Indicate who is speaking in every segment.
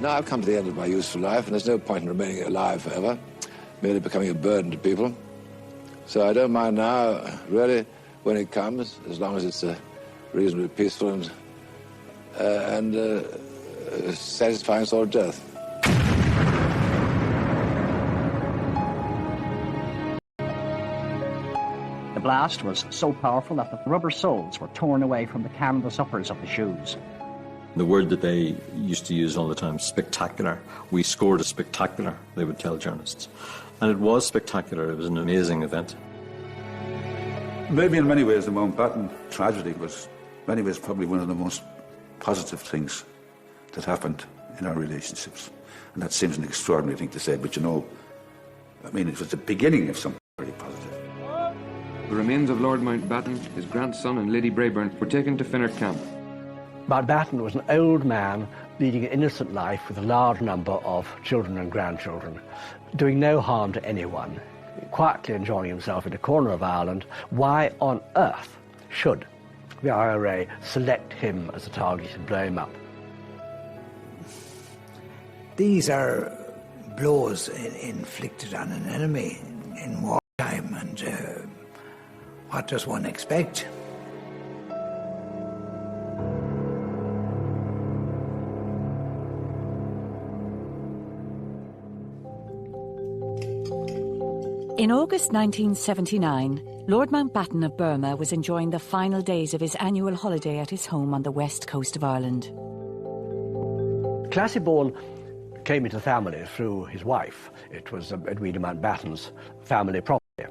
Speaker 1: Now I've come to the end of my useful life, and there's no point in remaining alive forever, merely becoming a burden to people. So I don't mind now, really, when it comes, as long as it's reasonably peaceful and satisfying sort of death.
Speaker 2: The blast was so powerful that the rubber soles were torn away from the canvas uppers of the shoes.
Speaker 3: The word that they used to use all the time, spectacular. We scored a spectacular, they would tell journalists. And it was spectacular. It was an amazing event.
Speaker 4: Maybe in many ways the Mountbatten tragedy was, in many ways, probably one of the most positive things that happened in our relationships. And that seems an extraordinary thing to say, but you know, I mean, it was the beginning of something very positive.
Speaker 5: The remains of Lord Mountbatten, his grandson and Lady Brabourne were taken to Finner Camp.
Speaker 2: Mountbatten was an old man leading an innocent life with a large number of children and grandchildren, doing no harm to anyone, quietly enjoying himself in a corner of Ireland. Why on earth should the IRA select him as a target and blow him up?
Speaker 6: These are blows inflicted on an enemy in wartime, and what does one expect?
Speaker 7: In August 1979, Lord Mountbatten of Burma was enjoying the final days of his annual holiday at his home on the west coast of Ireland.
Speaker 2: Classy-born came into the family through his wife. It was Edwina Mountbatten's family property.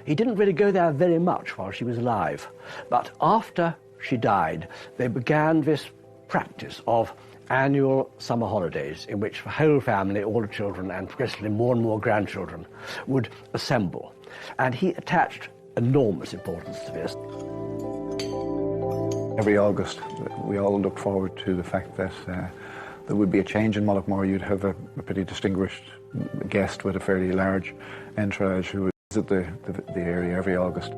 Speaker 2: He didn't really go there very much while she was alive, but after she died, they began this practice of annual summer holidays in which the whole family, all the children, and progressively more and more grandchildren would assemble. And he attached enormous importance to this.
Speaker 8: Every August, we all looked forward to the fact that there would be a change in Mullaghmore. You'd have a pretty distinguished guest with a fairly large entourage who would visit the area every August.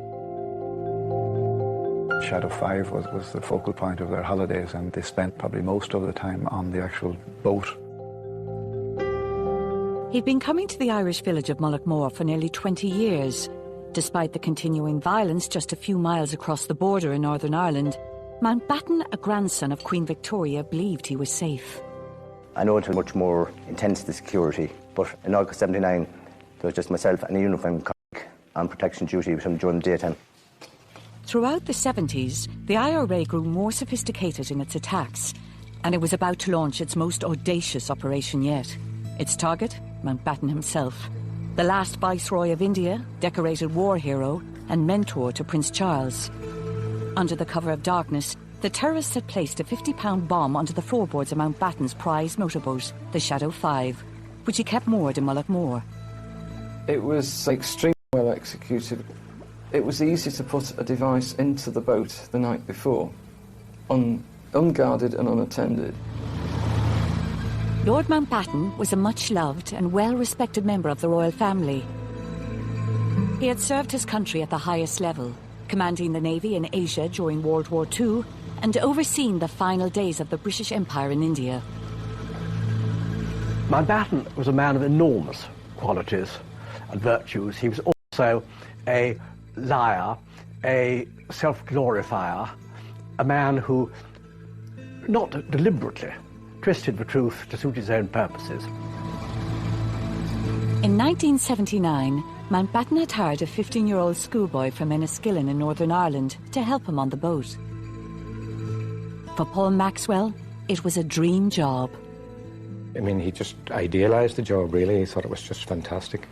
Speaker 8: Shadow 5 was the focal point of their holidays, and they spent probably most of the time on the actual boat.
Speaker 7: He'd been coming to the Irish village of Mullaghmore for nearly 20 years. Despite the continuing violence just a few miles across the border in Northern Ireland, Mountbatten, a grandson of Queen Victoria, believed he was safe.
Speaker 9: I know it was much more intense, the security, but in August 79, there was just myself and a uniformed colleague on protection duty with him during the daytime.
Speaker 7: Throughout the 70s, the IRA grew more sophisticated in its attacks, and it was about to launch its most audacious operation yet. Its target, Mountbatten himself, the last Viceroy of India, decorated war hero, and mentor to Prince Charles. Under the cover of darkness, the terrorists had placed a 50-pound bomb onto the floorboards of Mountbatten's prized motorboat, the Shadow 5, which he kept moored in Mullaghmore.
Speaker 10: It was extremely well executed. It was easy to put a device into the boat the night before, unguarded and unattended.
Speaker 7: Lord Mountbatten was a much-loved and well-respected member of the royal family. He had served his country at the highest level, commanding the Navy in Asia during World War II and overseeing the final days of the British Empire in India.
Speaker 2: Mountbatten was a man of enormous qualities and virtues. He was also a liar, a self-glorifier, a man who, not deliberately, twisted the truth to suit his own purposes.
Speaker 7: In 1979, Mountbatten had hired a 15-year-old schoolboy from Enniskillen in Northern Ireland to help him on the boat. For Paul Maxwell, it was a dream job.
Speaker 11: I mean, he just idealised the job, really. He thought it was just fantastic.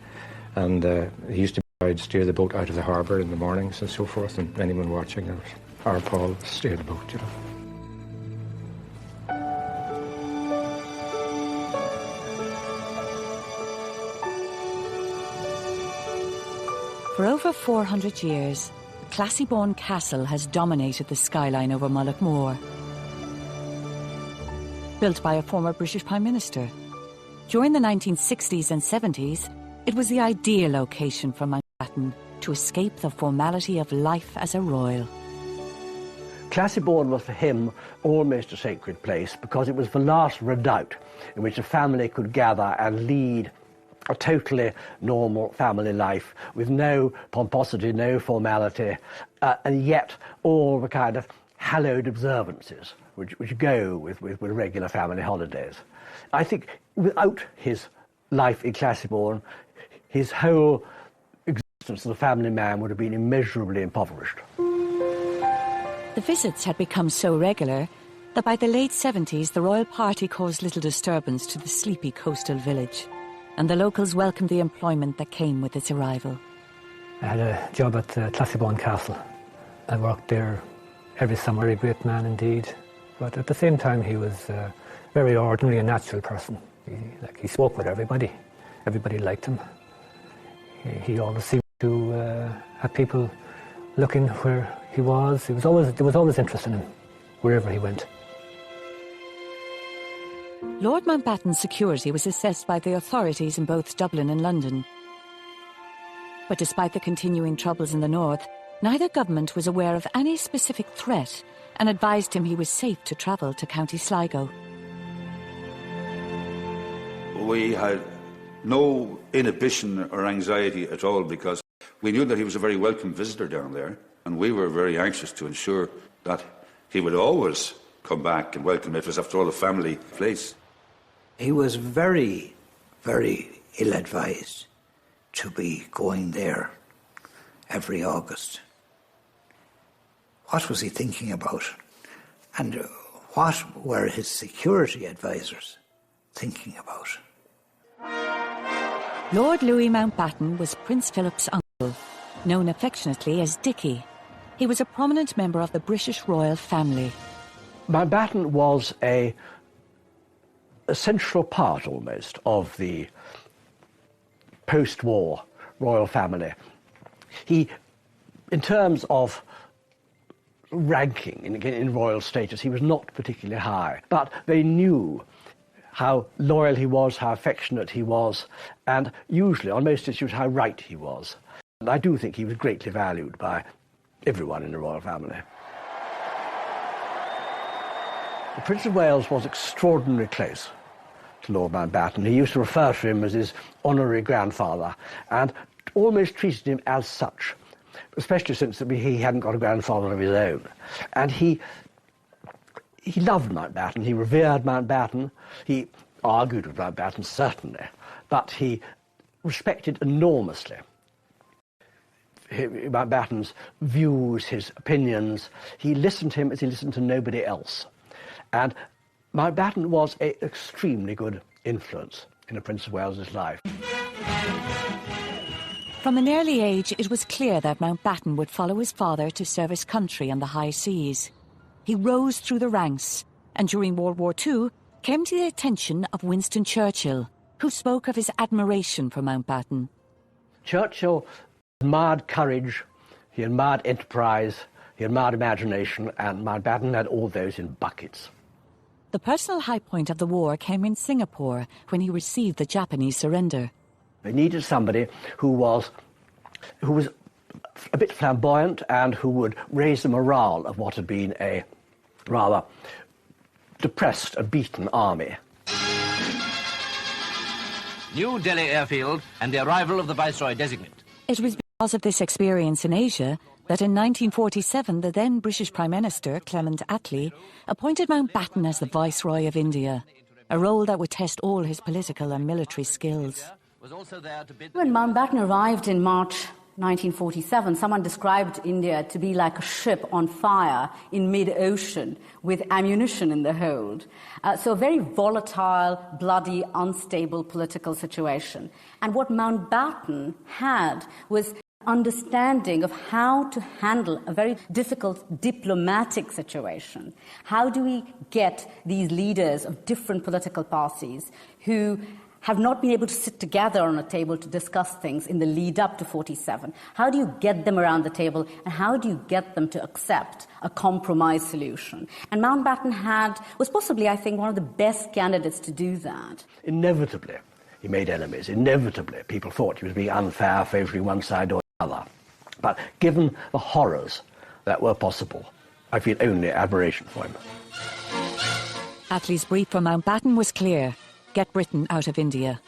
Speaker 11: And he used to steer the boat out of the harbour in the mornings and so forth, and anyone watching, our Paul steer the boat, you know.
Speaker 7: For over 400 years, Classy-born Castle has dominated the skyline over Mullaghmore. Built by a former British Prime Minister. During the 1960s and 70s, it was the ideal location for Mountbatten to escape the formality of life as a royal.
Speaker 2: Classiebourne was for him almost a sacred place because it was the last redoubt in which a family could gather and lead a totally normal family life with no pomposity, no formality, and yet all the kind of hallowed observances which go with regular family holidays. I think without his life in Classiebourne, his whole existence as a family man would have been immeasurably impoverished.
Speaker 7: The visits had become so regular that by the late 70s the royal party caused little disturbance to the sleepy coastal village, and the locals welcomed the employment that came with its arrival.
Speaker 12: I had a job at Classiebourne Castle. I worked there every summer. A great man indeed, but at the same time he was a very ordinary and natural person. He spoke with everybody. Everybody liked him. He always seemed to have people looking where he was. There was always interest in him, wherever he went.
Speaker 7: Lord Mountbatten's security was assessed by the authorities in both Dublin and London. But despite the continuing troubles in the north, neither government was aware of any specific threat and advised him he was safe to travel to County Sligo.
Speaker 4: We had no inhibition or anxiety at all because we knew that he was a very welcome visitor down there, and we were very anxious to ensure that he would always come back and welcome it. It was, after all, a family place.
Speaker 6: He was very, very ill-advised to be going there every August. What was he thinking about? And what were his security advisors thinking about?
Speaker 7: Lord Louis Mountbatten was Prince Philip's uncle, known affectionately as Dickie. He was a prominent member of the British royal family.
Speaker 2: Mountbatten was a central part, almost, of the post-war royal family. He, in terms of ranking in royal status, he was not particularly high, but they knew how loyal he was, how affectionate he was, and usually, on most issues, how right he was. And I do think he was greatly valued by everyone in the royal family. The Prince of Wales was extraordinarily close to Lord Mountbatten. He used to refer to him as his honorary grandfather and almost treated him as such, especially since he hadn't got a grandfather of his own. And he loved Mountbatten, he revered Mountbatten, he argued with Mountbatten, certainly, but he respected enormously Mountbatten's views, his opinions. He listened to him as he listened to nobody else. And Mountbatten was an extremely good influence in the Prince of Wales's life.
Speaker 7: From an early age, it was clear that Mountbatten would follow his father to serve his country on the high seas. He rose through the ranks, and during World War II came to the attention of Winston Churchill, who spoke of his admiration for Mountbatten.
Speaker 2: Churchill admired courage, he admired enterprise, he admired imagination, and Mountbatten had all those in buckets.
Speaker 7: The personal high point of the war came in Singapore when he received the Japanese surrender.
Speaker 2: They needed somebody who was a bit flamboyant and who would raise the morale of what had been a rather depressed and beaten army.
Speaker 13: New Delhi airfield and the arrival of the Viceroy designate.
Speaker 7: It was because of this experience in Asia that in 1947 the then British Prime Minister, Clement Attlee, appointed Mountbatten as the Viceroy of India, a role that would test all his political and military skills.
Speaker 14: When Mountbatten arrived in March 1947, someone described India to be like a ship on fire in mid-ocean with ammunition in the hold. So a very volatile, bloody, unstable political situation. And what Mountbatten had was understanding of how to handle a very difficult diplomatic situation. How do we get these leaders of different political parties who have not been able to sit together on a table to discuss things in the lead up to 47. How do you get them around the table, and how do you get them to accept a compromise solution? And Mountbatten was possibly, I think, one of the best candidates to do that.
Speaker 2: Inevitably, he made enemies. Inevitably, people thought he was being unfair, favouring one side or the other. But given the horrors that were possible I feel only admiration for him.
Speaker 7: Attlee's brief for Mountbatten was clear: get Britain out of India.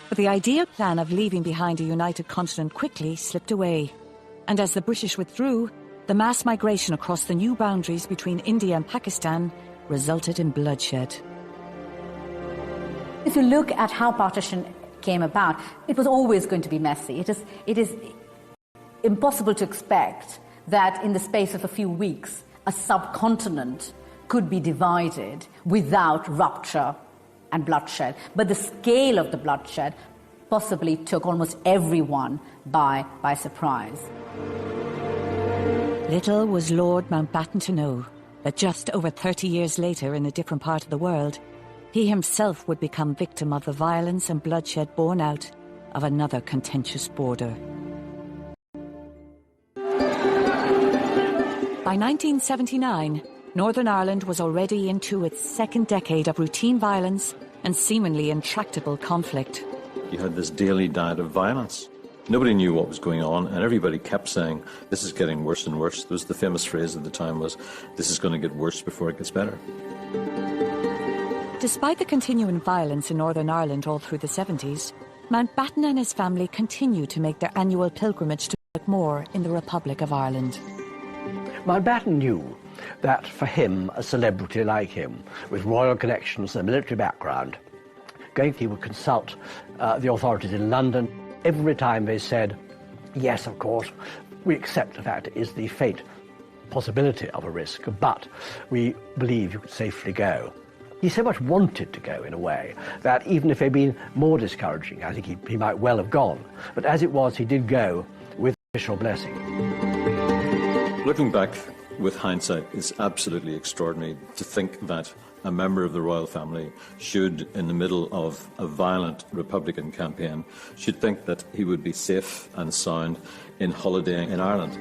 Speaker 7: But the ideal plan of leaving behind a united continent quickly slipped away. And as the British withdrew, the mass migration across the new boundaries between India and Pakistan resulted in bloodshed.
Speaker 14: If you look at how partition came about, it was always going to be messy. It is impossible to expect that in the space of a few weeks, a subcontinent could be divided without rupture and bloodshed. But the scale of the bloodshed possibly took almost everyone by surprise.
Speaker 7: Little was Lord Mountbatten to know that just over 30 years later, in a different part of the world, he himself would become victim of the violence and bloodshed born out of another contentious border. By 1979, Northern Ireland was already into its second decade of routine violence and seemingly intractable conflict.
Speaker 3: You had this daily diet of violence. Nobody knew what was going on, and everybody kept saying, this is getting worse and worse. There was the famous phrase at the time was, this is going to get worse before it gets better.
Speaker 7: Despite the continuing violence in Northern Ireland all through the 70s, Mountbatten and his family continued to make their annual pilgrimage to Moore in the Republic of Ireland.
Speaker 2: Mountbatten knew that for him, a celebrity like him, with royal connections and a military background, he would consult the authorities in London. Every time they said, yes, of course, we accept the fact it is the fate, possibility of a risk, but we believe you could safely go. He so much wanted to go, in a way, that even if they'd been more discouraging, I think he might well have gone. But as it was, he did go with official blessing.
Speaker 3: Looking back with hindsight, it's absolutely extraordinary to think that a member of the royal family should, in the middle of a violent Republican campaign, should think that he would be safe and sound in holidaying in Ireland.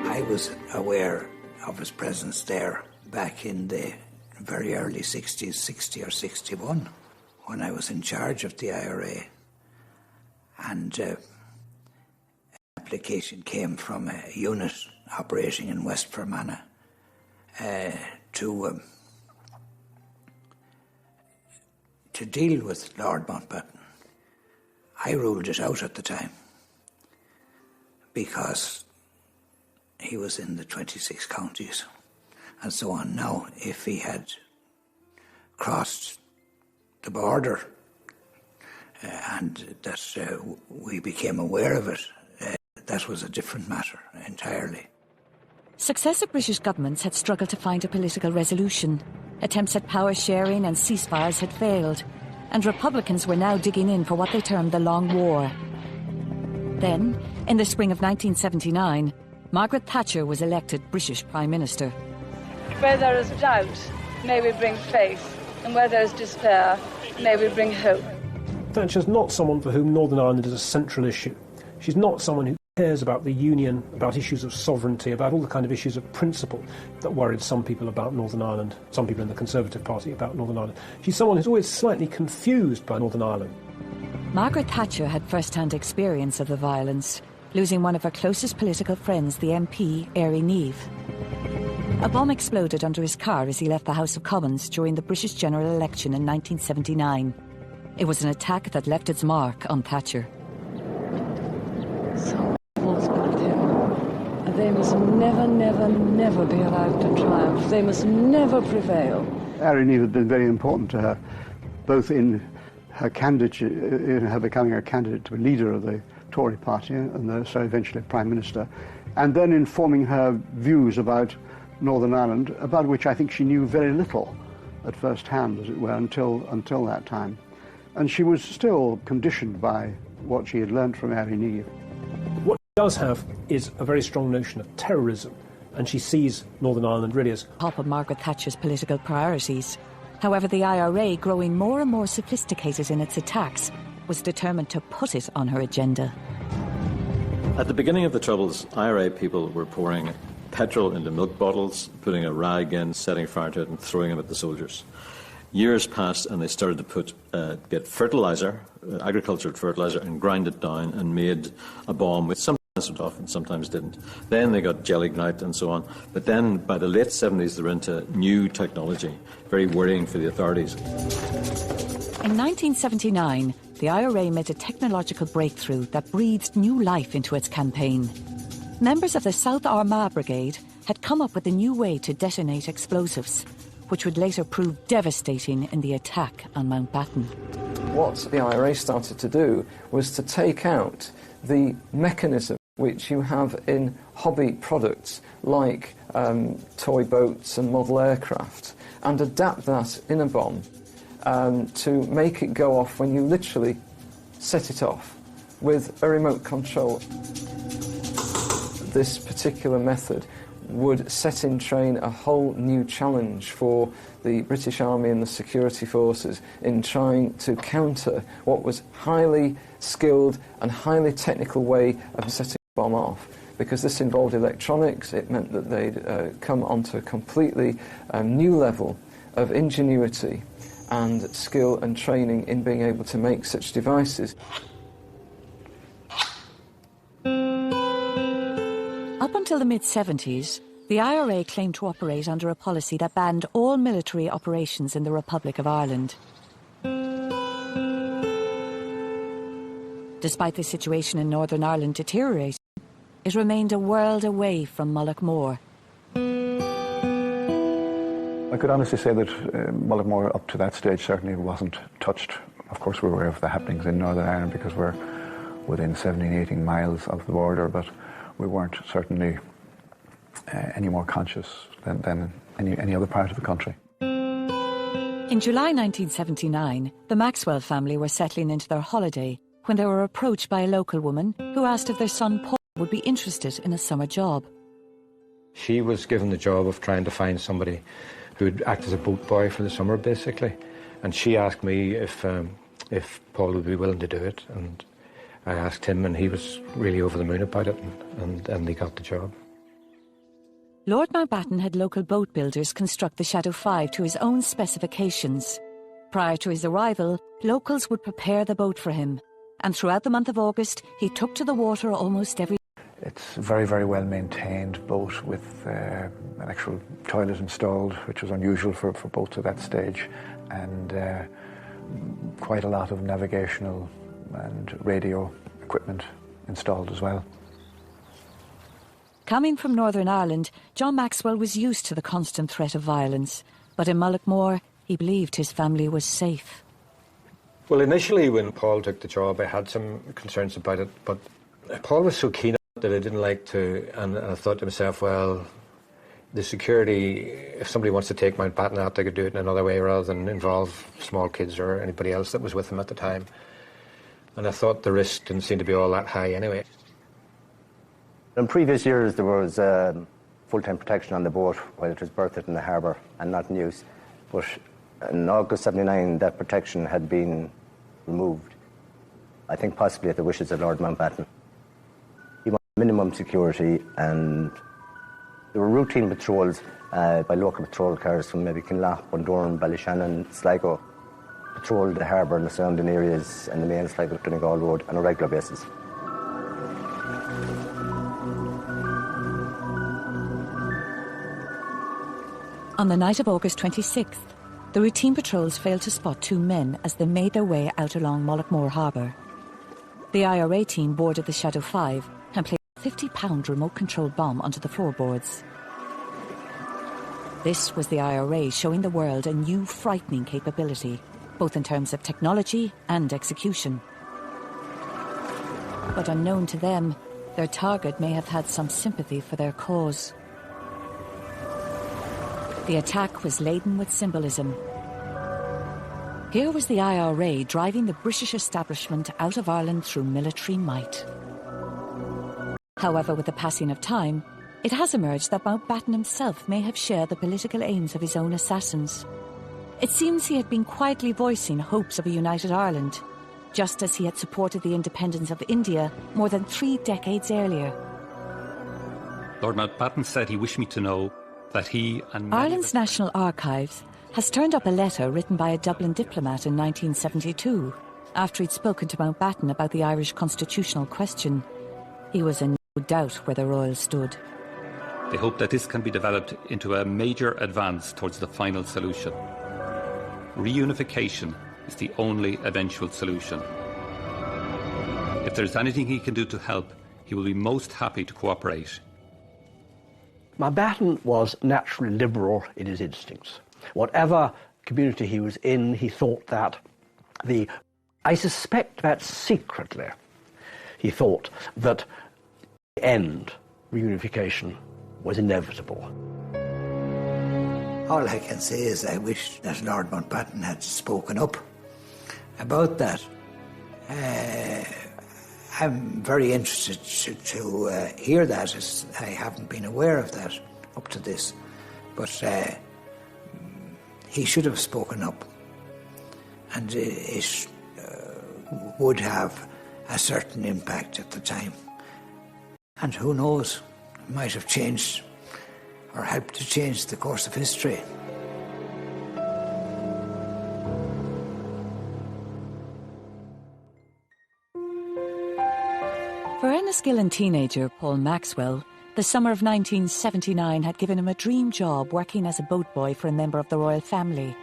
Speaker 6: I was aware of his presence there back in the very early 60s, 60 or 61, when I was in charge of the IRA. And an application came from a unit operating in West Fermanagh to deal with Lord Mountbatten. I ruled it out at the time because he was in the 26 counties and so on. Now, if he had crossed the border and that we became aware of it, that was a different matter entirely.
Speaker 7: Successive British governments had struggled to find a political resolution. Attempts at power sharing and ceasefires had failed, and Republicans were now digging in for what they termed the Long War. Then, in the spring of 1979, Margaret Thatcher was elected British Prime Minister.
Speaker 15: Where there is doubt, may we bring faith, and where there is despair, may we bring hope.
Speaker 16: Thatcher's not someone for whom Northern Ireland is a central issue. She's not someone who cares about the union, about issues of sovereignty, about all the kind of issues of principle that worried some people about Northern Ireland, some people in the Conservative Party about Northern Ireland. She's someone who's always slightly confused by Northern Ireland.
Speaker 7: Margaret Thatcher had first-hand experience of the violence, losing one of her closest political friends, the MP, Éire Niamh. A bomb exploded under his car as he left the House of Commons during the British general election in 1979. It was an attack that left its mark on Thatcher.
Speaker 15: They must never, never, never be allowed to triumph. They must never prevail.
Speaker 17: Éire Niamh had been very important to her, both in her candidature, in her becoming a candidate to be leader of the Tory party, and so eventually Prime Minister, and then in forming her views about Northern Ireland, about which I think she knew very little at first hand, as it were, until that time. And she was still conditioned by what she had learnt from Éire Niamh.
Speaker 16: What she does have is a very strong notion of terrorism, and she sees Northern Ireland really as
Speaker 7: top of Margaret Thatcher's political priorities. However, the IRA, growing more and more sophisticated in its attacks, was determined to put it on her agenda.
Speaker 3: At the beginning of the Troubles, IRA people were pouring petrol into milk bottles, putting a rag in, setting fire to it and throwing them at the soldiers. Years passed and they started to get fertiliser, agricultural fertiliser, and grind it down and made a bomb with some it off and sometimes didn't. Then they got Jelly-Gnite and so on. But then by the late 70s, they were into new technology, very worrying for the authorities.
Speaker 7: In 1979, the IRA made a technological breakthrough that breathed new life into its campaign. Members of the South Armagh Brigade had come up with a new way to detonate explosives, which would later prove devastating in the attack on Mountbatten. What
Speaker 10: the IRA started to do was to take out the mechanism which you have in hobby products like toy boats and model aircraft, and adapt that in a bomb to make it go off when you literally set it off with a remote control. This particular method would set in train a whole new challenge for the British Army and the security forces in trying to counter what was highly skilled and highly technical way of setting a bomb off. Because this involved electronics, it meant that they'd come onto a completely new level of ingenuity and skill and training in being able to make such devices.
Speaker 7: Up until the mid-70s, the IRA claimed to operate under a policy that banned all military operations in the Republic of Ireland. Despite the situation in Northern Ireland deteriorating, it remained a world away from Mullaghmore.
Speaker 8: I could honestly say that Mullaghmore up to that stage certainly wasn't touched. Of course we're aware of the happenings in Northern Ireland because we're within 17, 18 miles of the border, but we weren't certainly any more conscious than any other part of the country.
Speaker 7: In July 1979, the Maxwell family were settling into their holiday when they were approached by a local woman who asked if their son Paul would be interested in a summer job.
Speaker 11: She was given the job of trying to find somebody who would act as a boat boy for the summer, basically. And she asked me if Paul would be willing to do it. And I asked him, and he was really over the moon about it, and he got the job.
Speaker 7: Lord Mountbatten had local boat builders construct the Shadow 5 to his own specifications. Prior to his arrival, locals would prepare the boat for him. And throughout the month of August, he took to the water almost every day.
Speaker 8: It's a very, very well maintained boat with an actual toilet installed, which was unusual for boats at that stage, and quite a lot of navigational and radio equipment installed as well.
Speaker 7: Coming from Northern Ireland, John Maxwell was used to the constant threat of violence, but in Mullaghmore, he believed his family was safe.
Speaker 11: Well, initially when Paul took the job, I had some concerns about it, but Paul was so keen on it that I didn't like to, and I thought to myself, well, the security, if somebody wants to take Mountbatten out, they could do it in another way rather than involve small kids or anybody else that was with them at the time. And I thought the risk didn't seem to be all that high anyway.
Speaker 9: In previous years, there was full-time protection on the boat while it was berthed in the harbour and not in use. But in August '79, that protection had been removed, I think possibly at the wishes of Lord Mountbatten. He wanted minimum security, and there were routine patrols by local patrol cars from maybe Kinlough, Bundoran, Ballyshannon, Sligo, patrolled the harbour and the surrounding areas and the main Sligo-Donegal Road on a regular basis.
Speaker 7: On the night of August 26th, the routine patrols failed to spot two men as they made their way out along Mullaghmore Harbour. The IRA team boarded the Shadow 5 and placed a 50-pound remote-controlled bomb onto the floorboards. This was the IRA showing the world a new frightening capability, both in terms of technology and execution. But unknown to them, their target may have had some sympathy for their cause. The attack was laden with symbolism. Here was the IRA driving the British establishment out of Ireland through military might. However, with the passing of time, it has emerged that Mountbatten himself may have shared the political aims of his own assassins. It seems he had been quietly voicing hopes of a united Ireland, just as he had supported the independence of India more than 3 decades earlier.
Speaker 18: Lord Mountbatten said he wished me to know that he and
Speaker 7: Ireland's National Archives has turned up a letter written by a Dublin diplomat in 1972, after he'd spoken to Mountbatten about the Irish constitutional question. He was doubt where the Royals stood.
Speaker 18: They hope that this can be developed into a major advance towards the final solution. Reunification is the only eventual solution. If there is anything he can do to help, he will be most happy to cooperate.
Speaker 2: Mountbatten was naturally liberal in his instincts. Whatever community he was in, he thought that I suspect that secretly, he thought that the end, reunification, was inevitable.
Speaker 6: All I can say is I wish that Lord Mountbatten had spoken up about that. I'm very interested to hear that, as I haven't been aware of that up to this. But he should have spoken up, and it would have a certain impact at the time. And who knows, it might have changed or helped to change the course of history.
Speaker 7: For Enniskillen teenager Paul Maxwell, the summer of 1979 had given him a dream job working as a boat boy for a member of the royal family.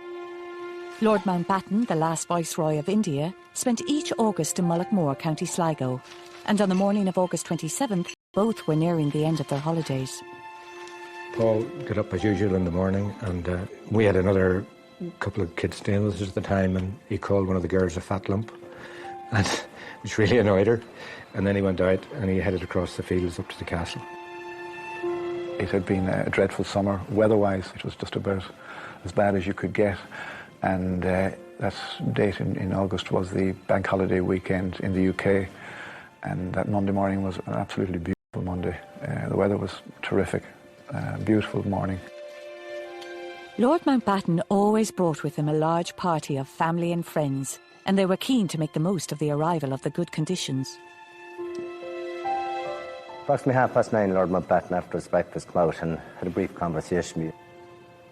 Speaker 7: Lord Mountbatten, the last Viceroy of India, spent each August in Mullaghmore, County Sligo, and on the morning of August 27th, both were nearing the end of their holidays.
Speaker 11: Paul got up as usual in the morning, and we had another couple of kids staying with us at the time, and he called one of the girls a fat lump, and which really annoyed her. And then he went out and he headed across the fields up to the castle.
Speaker 8: It had been a dreadful summer. Weather-wise, it was just about as bad as you could get. And that date in August was the bank holiday weekend in the UK. And that Monday morning was an absolutely beautiful Monday. The weather was terrific. Beautiful morning.
Speaker 7: Lord Mountbatten always brought with him a large party of family and friends, and they were keen to make the most of the arrival of the good conditions.
Speaker 9: Approximately 9:30, Lord Mountbatten, after his breakfast, came out and had a brief conversation with me.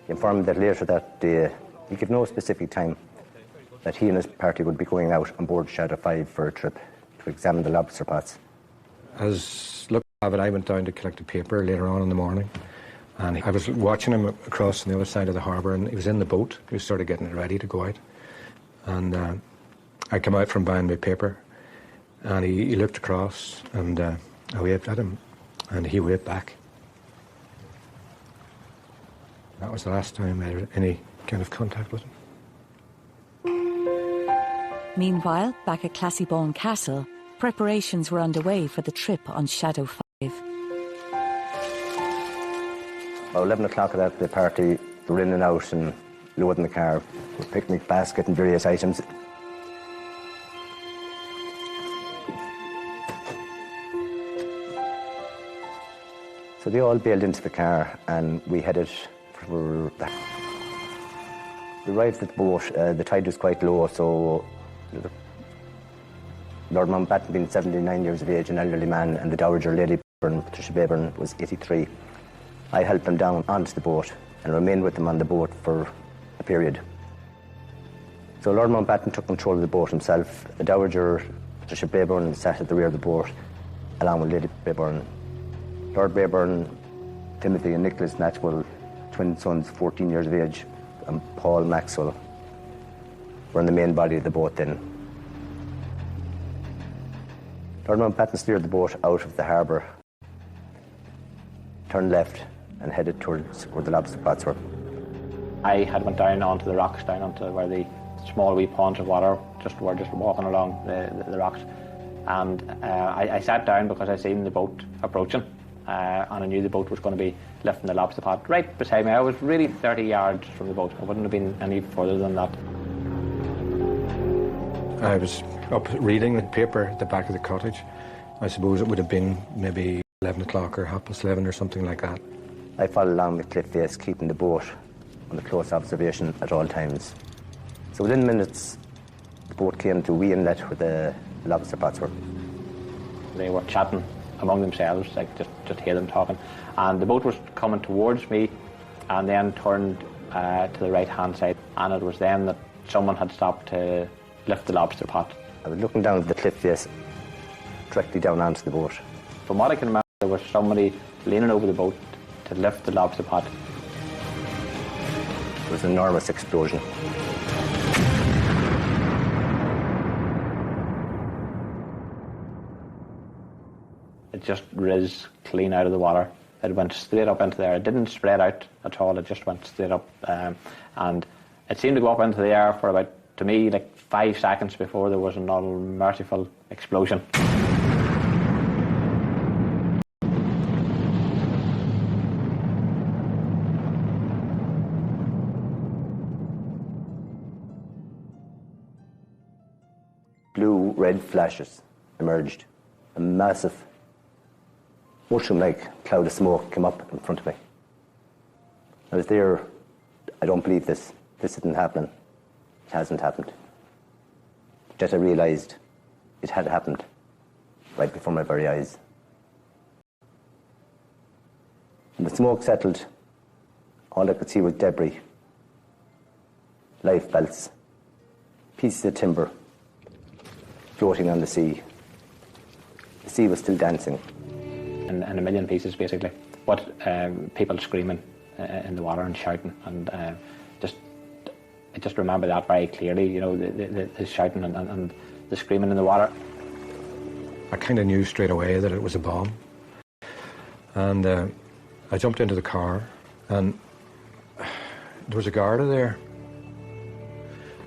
Speaker 9: He informed me that later that day, he gave no specific time, that he and his party would be going out on board Shadow 5 for a trip to examine the lobster pots.
Speaker 11: As luck would have it, I went down to collect a paper later on in the morning, and I was watching him across on the other side of the harbour, and he was in the boat. He was sort of getting it ready to go out. And I came out from buying my paper, and he looked across, and I waved at him, and he waved back. That was the last time I had any kind of contact with him.
Speaker 7: Meanwhile, back at Classiebawn Castle, preparations were underway for the trip on Shadow 5.
Speaker 9: About 11 o'clock at the party, they were in and out and loading the car with picnic basket and various items. So they all bailed into the car and we headed for the... We arrived at the boat, the tide was quite low, so Lord Mountbatten, being 79 years of age, an elderly man, and the Dowager Lady Patricia Brayburn, was 83. I helped them down onto the boat and remained with them on the boat for a period. So Lord Mountbatten took control of the boat himself. The Dowager Patricia Brayburn sat at the rear of the boat, along with Lady Brayburn. Lord Brayburn, Timothy and Nicholas Maxwell, twin sons, 14 years of age, and Paul Maxwell were in the main body of the boat then. Lord Mountbatten steered the boat out of the harbour, turned left and headed towards where the lobster pots were.
Speaker 19: I had went down onto the rocks, down onto where the small wee ponds of water were just walking along the rocks. And I sat down because I seen the boat approaching, and I knew the boat was going to be lifting the lobster pot right beside me. I was really 30 yards from the boat. I wouldn't have been any further than that.
Speaker 11: I was up reading the paper at the back of the cottage. I suppose it would have been maybe 11 o'clock or 11:30 or something like that.
Speaker 9: I followed along the cliff face, keeping the boat under close observation at all times. So within minutes, the boat came to a wee inlet where the lobster pots were.
Speaker 19: They were chatting among themselves, like just hear them talking. And the boat was coming towards me and then turned to the right-hand side. And it was then that someone had stopped to lift the lobster pot.
Speaker 9: I was looking down at the cliff face, directly down onto the boat.
Speaker 19: From what I can remember, There was somebody leaning over the boat to lift the lobster pot.
Speaker 9: It was an enormous explosion.
Speaker 19: It just riz clean out of the water. It went straight up into the air. It didn't spread out at all. It just went straight up. And it seemed to go up into the air for about, to me, like 5 seconds before there was another merciful explosion.
Speaker 9: Blue-red flashes emerged. A massive, mushroom-like cloud of smoke came up in front of me. I was there. I don't believe this. This isn't happening. It hasn't happened. Just I realised it had happened right before my very eyes. When the smoke settled, all I could see was debris, life belts, pieces of timber floating on the sea. The sea was still dancing.
Speaker 19: In a million pieces, basically. But people screaming in the water and shouting, and I just remember that very clearly, you know, the shouting and the screaming in the water.
Speaker 11: I kind of knew straight away that it was a bomb. And I jumped into the car, and there was a Garda there.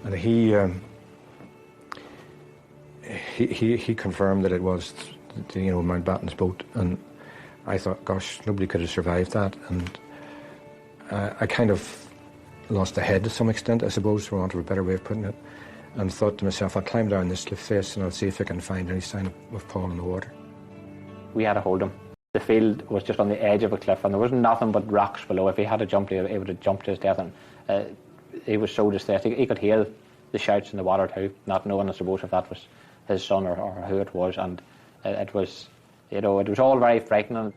Speaker 11: And he confirmed that it was, you know, Mountbatten's boat. And I thought, gosh, nobody could have survived that. And I kind of lost the head to some extent, I suppose, for want of a better way of putting it, and thought to myself, I'll climb down this cliff face and I'll see if I can find any sign of Paul in the water.
Speaker 19: We had to hold him. The field was just on the edge of a cliff, and there was nothing but rocks below. If he had to jump, he would have jumped to his death. And he was so distressed. He could hear the shouts in the water too, not knowing, I suppose, if that was his son or who it was. And it was, you know, it was all very frightening.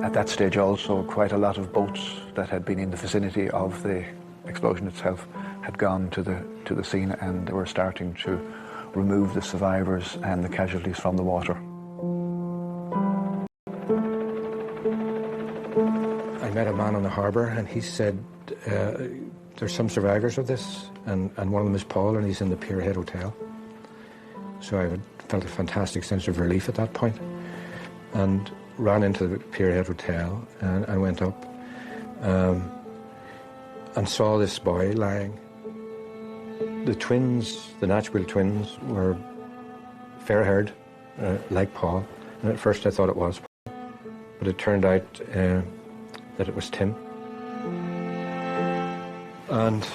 Speaker 8: At that stage also, quite a lot of boats that had been in the vicinity of the explosion itself had gone to the scene, and they were starting to remove the survivors and the casualties from the water.
Speaker 11: I met a man on the harbour, and he said, there's some survivors of this, and one of them is Paul, and he's in the Pierhead Hotel. So I felt a fantastic sense of relief at that point, and ran into the Pierhead Hotel and went up and saw this boy lying. The twins, the Natchwell twins, were fair-haired, like Paul, and at first I thought it was Paul, but it turned out that it was Tim. And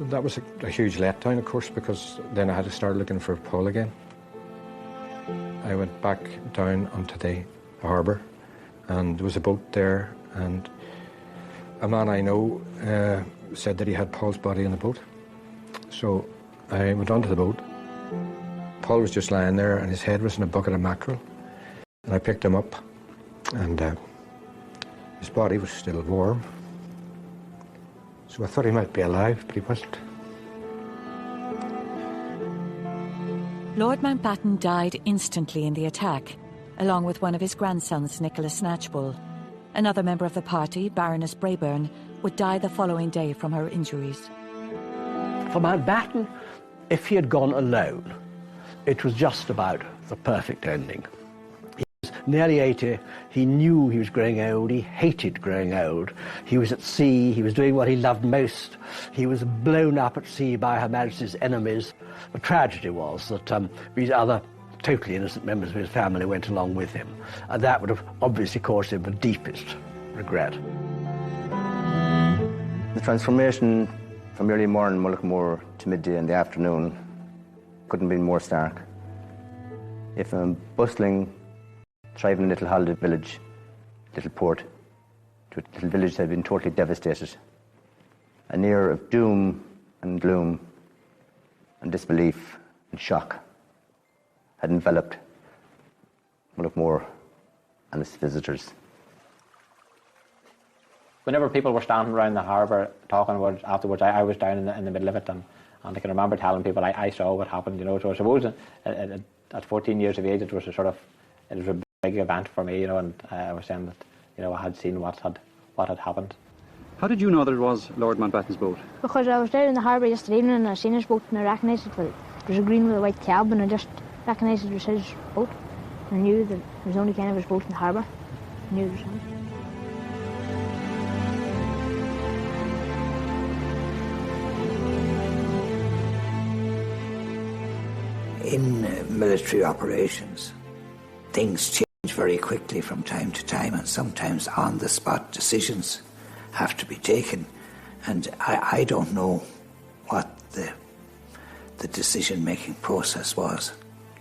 Speaker 11: that was a huge letdown, of course, because then I had to start looking for Paul again. I went back down onto the harbour, and there was a boat there, and a man I know said that he had Paul's body in the boat. So I went onto the boat. Paul was just lying there, and his head was in a bucket of mackerel. And I picked him up, and his body was still warm. So I thought he might be alive, but he wasn't.
Speaker 7: Lord Mountbatten died instantly in the attack, along with one of his grandsons, Nicholas Snatchbull. Another member of the party, Baroness Brayburn, would die the following day from her injuries.
Speaker 2: For Mountbatten, if he had gone alone, it was just about the perfect ending. He was nearly 80, he knew he was growing old, he hated growing old. He was at sea, he was doing what he loved most. He was blown up at sea by Her Majesty's enemies. The tragedy was that these other totally innocent members of his family went along with him, and that would have obviously caused him the deepest regret.
Speaker 9: The transformation from early morning Mullaghmore to midday in the afternoon couldn't have been more stark. If a bustling, thriving little holiday village, little port, to a little village that had been totally devastated, an air of doom and gloom and disbelief and shock had enveloped Mullaghmore and its visitors.
Speaker 19: Whenever people were standing around the harbour talking about it afterwards, I was down in the middle of it, and I can remember telling people I saw what happened, you know. So I suppose at 14 years of age, it was a big event for me, and I was saying that, I had seen what had happened.
Speaker 20: How did you know that it was Lord Mountbatten's boat?
Speaker 21: Because I was there in the harbour yesterday evening and I seen his boat and I recognised it. Well, there's a green with a white cab and I just recognised it was his boat. I knew that it was only kind of his boat in the harbour. I knew it was him.
Speaker 6: In military operations, things change very quickly from time to time, and sometimes on-the-spot decisions have to be taken. And I don't know what the decision-making process was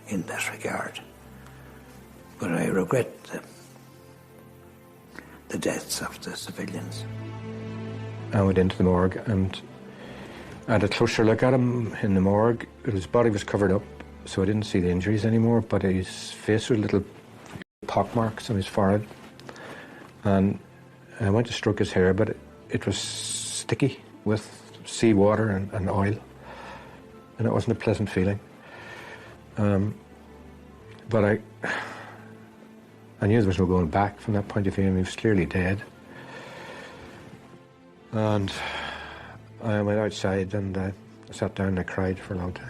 Speaker 6: in that regard. But I regret the deaths of the civilians.
Speaker 11: I went into the morgue and I had a closer look at him in the morgue. His body was covered up, so I didn't see the injuries anymore, but his face was little pock marks on his forehead. And I went to stroke his hair, but it was sticky with seawater and oil, and it wasn't a pleasant feeling. But I knew there was no going back from that point of view. He was clearly dead. And I went outside and I sat down and I cried for a long time.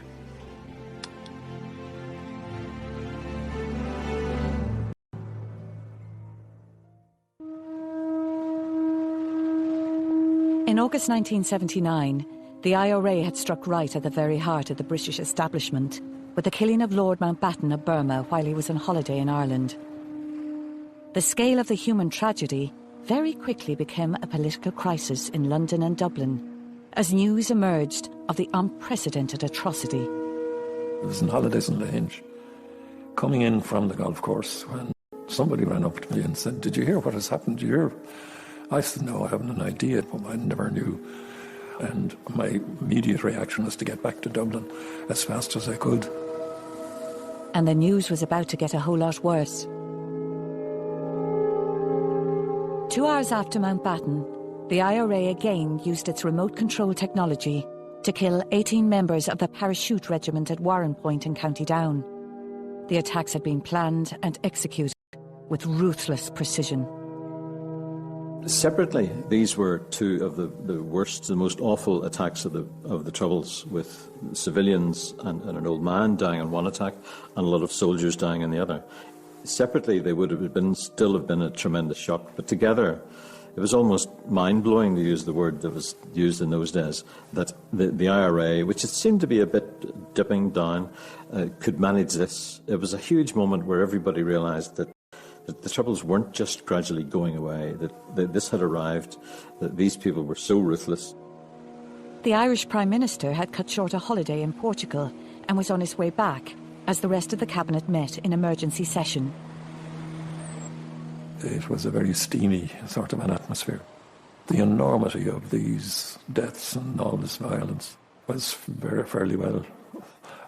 Speaker 7: In August 1979, the IRA had struck right at the very heart of the British establishment with the killing of Lord Mountbatten of Burma while he was on holiday in Ireland. The scale of the human tragedy very quickly became a political crisis in London and Dublin as news emerged of the unprecedented atrocity.
Speaker 22: I was on holidays in Lange, coming in from the golf course when somebody ran up to me and said, "Did you hear what has happened? Did you hear?" I said, "No, I haven't an idea," but I never knew. And my immediate reaction was to get back to Dublin as fast as I could.
Speaker 7: And the news was about to get a whole lot worse. 2 hours after Mountbatten, the IRA again used its remote control technology to kill 18 members of the Parachute Regiment at Warrenpoint in County Down. The attacks had been planned and executed with ruthless precision.
Speaker 3: Separately, these were two of the worst, the most awful attacks of the Troubles, with civilians and an old man dying on one attack and a lot of soldiers dying in the other. Separately, they would have still have been a tremendous shock, but together, it was almost mind-blowing, to use the word that was used in those days, that the IRA, which it seemed to be a bit dipping down, could manage this. It was a huge moment where everybody realised that the Troubles weren't just gradually going away, that this had arrived, that these people were so ruthless.
Speaker 7: The Irish Prime Minister had cut short a holiday in Portugal and was on his way back as the rest of the cabinet met in emergency session.
Speaker 22: It was a very steamy sort of an atmosphere. The enormity of these deaths and all this violence was fairly well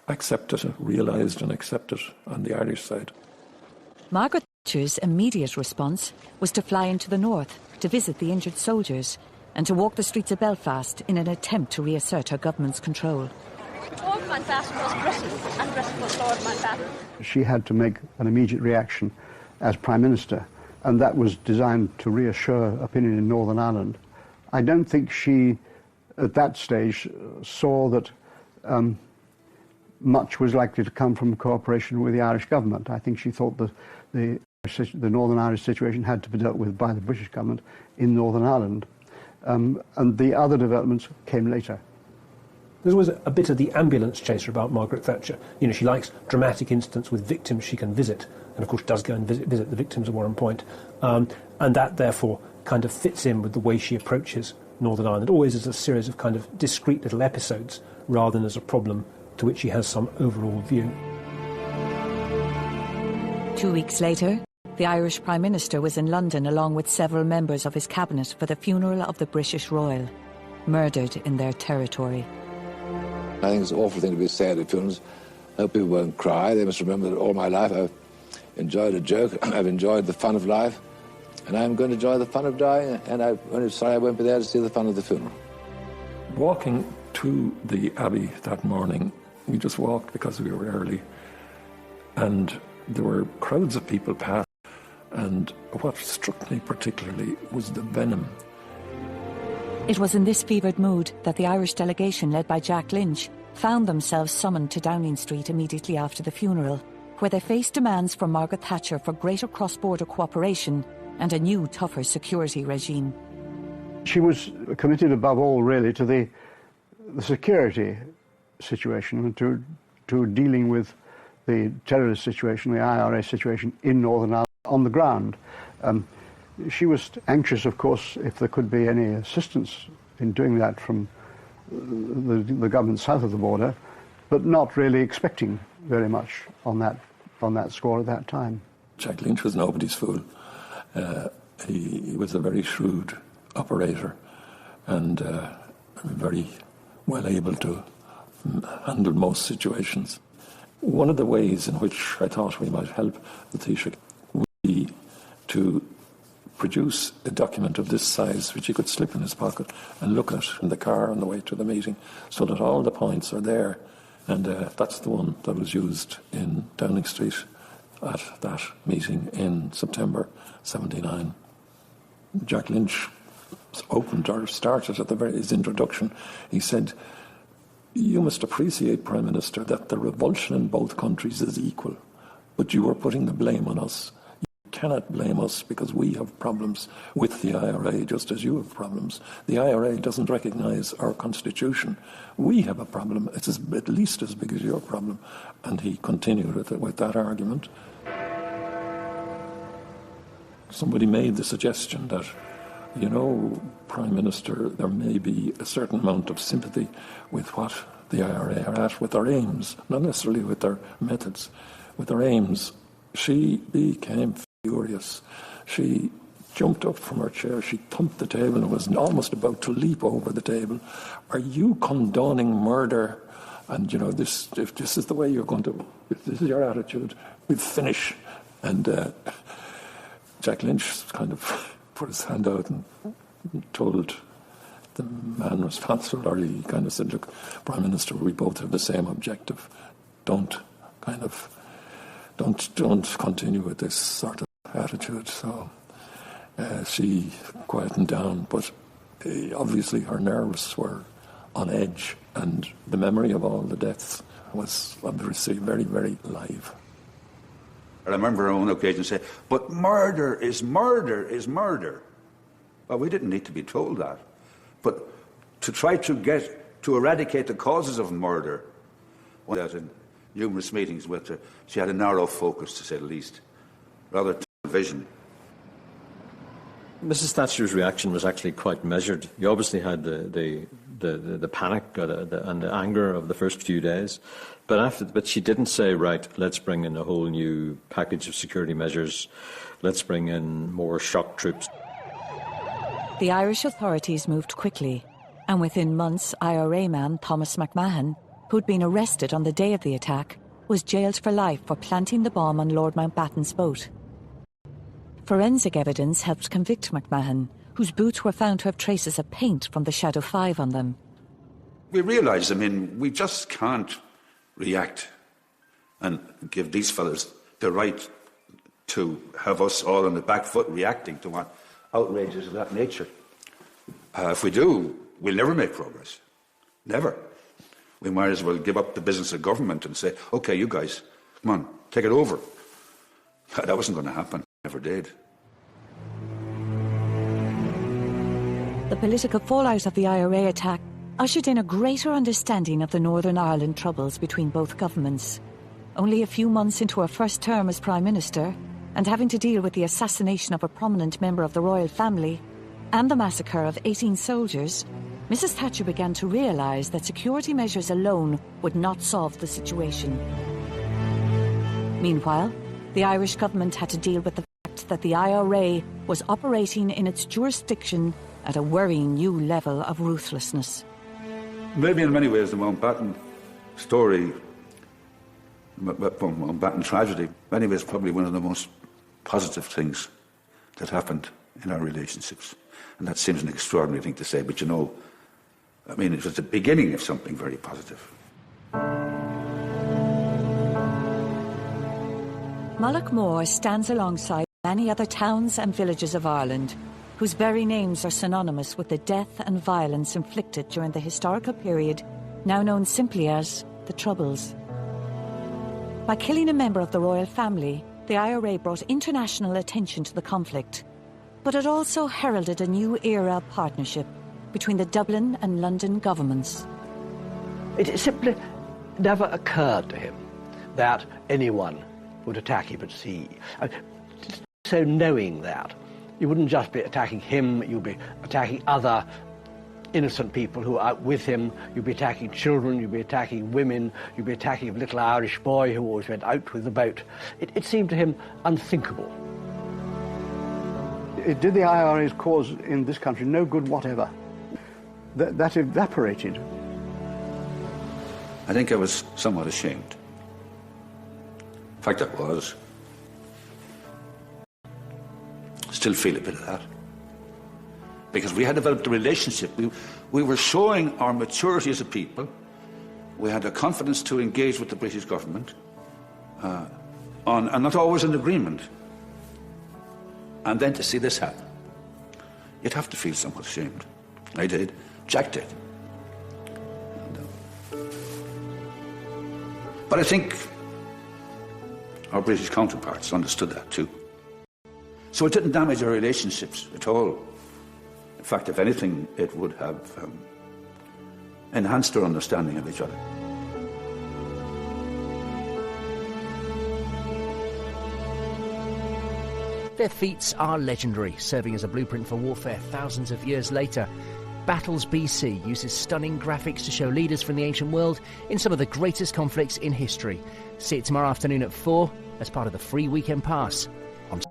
Speaker 22: accepted, realised and accepted on the Irish side.
Speaker 7: Margaret Thatcher's immediate response was to fly into the north to visit the injured soldiers and to walk the streets of Belfast in an attempt to reassert her government's control.
Speaker 21: Lord Mountbatten was Britain and Britain was Lord Mountbatten.
Speaker 17: She had to make an immediate reaction as Prime Minister, and that was designed to reassure opinion in Northern Ireland. I don't think she, at that stage, saw that much was likely to come from cooperation with the Irish government. I think she thought that the Northern Irish situation had to be dealt with by the British government in Northern Ireland. And the other developments came later.
Speaker 16: There's always a bit of the ambulance chaser about Margaret Thatcher. You know, she likes dramatic incidents with victims she can visit, and of course does go and visit the victims of Warrenpoint. And that, therefore, kind of fits in with the way she approaches Northern Ireland, always as a series of kind of discrete little episodes, rather than as a problem to which she has some overall view.
Speaker 7: 2 weeks later, the Irish Prime Minister was in London along with several members of his cabinet for the funeral of the British Royal, murdered in their territory.
Speaker 1: I think it's an awful thing to be sad at funerals. I hope people won't cry. They must remember that all my life I've enjoyed a joke, I've enjoyed the fun of life, and I'm going to enjoy the fun of dying, and I'm only sorry I won't be there to see the fun of the funeral.
Speaker 22: Walking to the Abbey that morning, we just walked because we were early, and there were crowds of people past And what struck me particularly was the venom.
Speaker 7: It was in this fevered mood that the Irish delegation led by Jack Lynch found themselves summoned to Downing Street immediately after the funeral, where they faced demands from Margaret Thatcher for greater cross-border cooperation and a new, tougher security regime.
Speaker 17: She was committed above all, really, to the security situation and to dealing with the terrorist situation, the IRA situation in Northern Ireland on the ground. She was anxious, of course, if there could be any assistance in doing that from the government south of the border, but not really expecting very much on that score at that time.
Speaker 22: Jack Lynch was nobody's fool. He was a very shrewd operator and very well able to handle most situations. One of the ways in which I thought we might help the Taoiseach would be to produce a document of this size which he could slip in his pocket and look at in the car on the way to the meeting, so that all the points are there. And that's the one that was used in Downing Street at that meeting in September 79. Jack Lynch opened or started at his introduction. He said, "You must appreciate, Prime Minister, that the revulsion in both countries is equal, but you are putting the blame on us. You cannot blame us because we have problems with the IRA just as you have problems. The IRA doesn't recognise our constitution. We have a problem. It's at least as big as your problem." And he continued with that argument. Somebody made the suggestion that, you know, Prime Minister, there may be a certain amount of sympathy with what the IRA are at, with their aims, not necessarily with their methods, with their aims. She became furious. She jumped up from her chair, she thumped the table and was almost about to leap over the table. "Are you condoning murder? And, you know, if this is the way you're going to, if this is your attitude, we'll finish." And Jack Lynch kind of put his hand out and told the man responsible, or he kind of said, "Look, Prime Minister, we both have the same objective. Don't continue with this sort of attitude." So she quietened down, but obviously her nerves were on edge, and the memory of all the deaths was obviously very, very live.
Speaker 4: I remember on one occasion saying, "But murder is murder is murder." Well, we didn't need to be told that. But to try to eradicate the causes of murder, in numerous meetings with her, she had a narrow focus, to say the least, rather tunnel vision.
Speaker 3: Mrs. Thatcher's reaction was actually quite measured. You obviously had the panic and the anger of the first few days, but she didn't say, "Right, let's bring in a whole new package of security measures. Let's bring in more shock troops."
Speaker 7: The Irish authorities moved quickly, and within months, IRA man Thomas McMahon, who'd been arrested on the day of the attack, was jailed for life for planting the bomb on Lord Mountbatten's boat. Forensic evidence helped convict McMahon, whose boots were found to have traces of paint from the Shadow 5 on them.
Speaker 4: We realised, we just can't react and give these fellas the right to have us all on the back foot reacting to what outrages of that nature. If we do, we'll never make progress. Never. We might as well give up the business of government and say, "OK, you guys, come on, take it over." That wasn't going to happen. Never did.
Speaker 7: The political fallout of the IRA attack ushered in a greater understanding of the Northern Ireland troubles between both governments. Only a few months into her first term as Prime Minister, and having to deal with the assassination of a prominent member of the royal family and the massacre of 18 soldiers, Mrs. Thatcher began to realise that security measures alone would not solve the situation. Meanwhile, the Irish government had to deal with the fact that the IRA was operating in its jurisdiction at a worrying new level of ruthlessness.
Speaker 4: Maybe in many ways the Mountbatten story, Mountbatten tragedy, in many ways probably one of the most positive things that happened in our relationships. And that seems an extraordinary thing to say, but it was the beginning of something very positive.
Speaker 7: Mullaghmore stands alongside many other towns and villages of Ireland, whose very names are synonymous with the death and violence inflicted during the historical period now known simply as the Troubles. By killing a member of the royal family, the IRA brought international attention to the conflict, but it also heralded a new era of partnership between the Dublin and London governments.
Speaker 2: It simply never occurred to him that anyone would attack him at sea. So knowing that, you wouldn't just be attacking him, you'd be attacking other innocent people who are out with him, you'd be attacking children, you'd be attacking women, you'd be attacking a little Irish boy who always went out with the boat. It seemed to him unthinkable.
Speaker 17: It did the IRA's cause in this country no good whatever. That evaporated.
Speaker 4: I think I was somewhat ashamed. In fact, I was. Still feel a bit of that. Because we had developed a relationship. We were showing our maturity as a people. We had a confidence to engage with the British government, and not always in agreement. And then to see this happen, you'd have to feel somewhat ashamed. I did. Jack did. But I think our British counterparts understood that too. So it didn't damage our relationships at all. In fact, if anything, it would have enhanced our understanding of each other.
Speaker 5: Their feats are legendary, serving as a blueprint for warfare thousands of years later. Battles BC uses stunning graphics to show leaders from the ancient world in some of the greatest conflicts in history. See it tomorrow afternoon at 4 as part of the free weekend pass on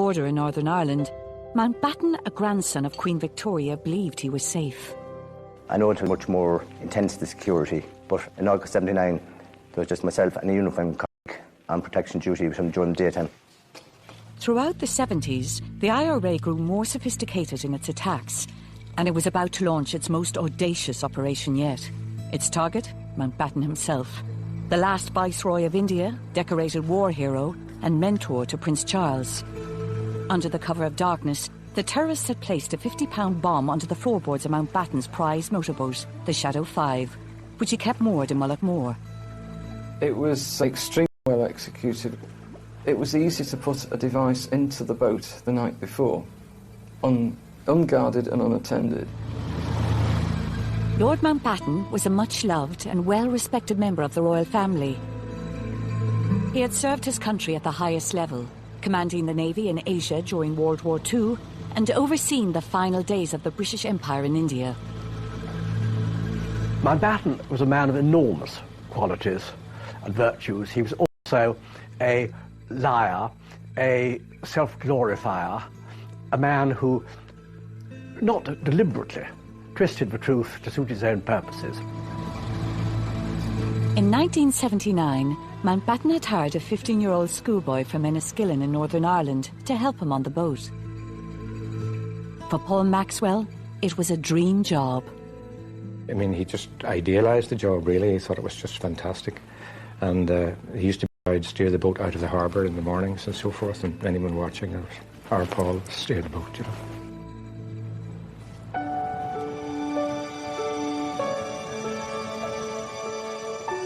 Speaker 7: border in Northern Ireland, Mountbatten, a grandson of Queen Victoria, believed he was safe.
Speaker 9: I know it was much more intense, the security, but in August '79, there was just myself and a uniformed colleague on protection duty with him during the daytime.
Speaker 7: Throughout the 70s, the IRA grew more sophisticated in its attacks, and it was about to launch its most audacious operation yet. Its target, Mountbatten himself, the last Viceroy of India, decorated war hero, and mentor to Prince Charles. Under the cover of darkness, the terrorists had placed a 50-pound bomb onto the floorboards of Mountbatten's prized motorboat, the Shadow 5, which he kept moored in Mullaghmore.
Speaker 10: It was extremely well executed. It was easy to put a device into the boat the night before, unguarded and unattended.
Speaker 7: Lord Mountbatten was a much-loved and well-respected member of the royal family. He had served his country at the highest level, commanding the Navy in Asia during World War II and overseeing the final days of the British Empire in India.
Speaker 2: Mountbatten was a man of enormous qualities and virtues. He was also a liar, a self-glorifier, a man who, not deliberately, twisted the truth to suit his own purposes.
Speaker 7: In 1979, Mountbatten had hired a 15-year-old schoolboy from Enniskillen in Northern Ireland to help him on the boat. For Paul Maxwell, it was a dream job.
Speaker 11: I mean, he just idealised the job, really. He thought it was just fantastic. And he used to steer the boat out of the harbour in the mornings and so forth, and anyone watching, or Paul steered the boat, you know.